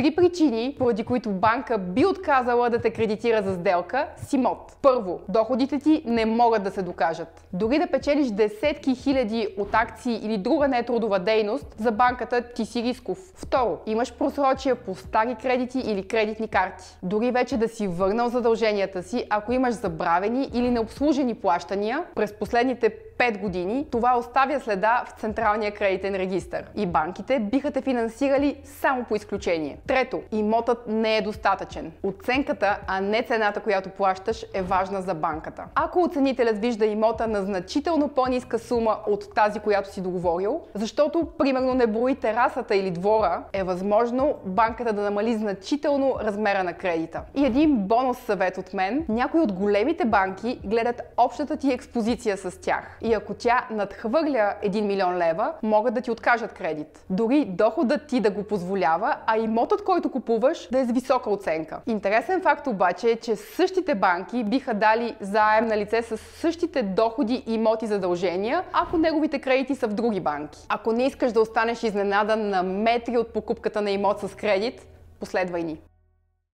3 причини, поради които банка би отказала да те кредитира за сделка с имот. Първо, доходите ти не могат да се докажат. Дори да печелиш десетки хиляди от акции или друга нетрудова дейност, за банката ти си рисков. Второ, имаш просрочия по стари кредити или кредитни карти. Дори вече да си върнал задълженията си, ако имаш забравени или необслужени плащания през последните 5 години, това оставя следа в Централния кредитен регистър и банките биха те финансирали само по изключение. Трето, имотът не е достатъчен. Оценката, а не цената, която плащаш, е важна за банката. Ако оценителят вижда имота на значително по-ниска сума от тази, която си договорил, защото примерно не брои терасата или двора, е възможно банката да намали значително размера на кредита. И един бонус съвет от мен: някои от големите банки гледат общата ти експозиция с тях. И ако тя надхвърля 1 милион лева, могат да ти откажат кредит. Дори доходът ти да го позволява, а имотът, който купуваш, да е с висока оценка. Интересен факт обаче е, че същите банки биха дали заем на лице с същите доходи, имоти, задължения, ако неговите кредити са в други банки. Ако не искаш да останеш изненадан на метри от покупката на имот с кредит, последвай ни.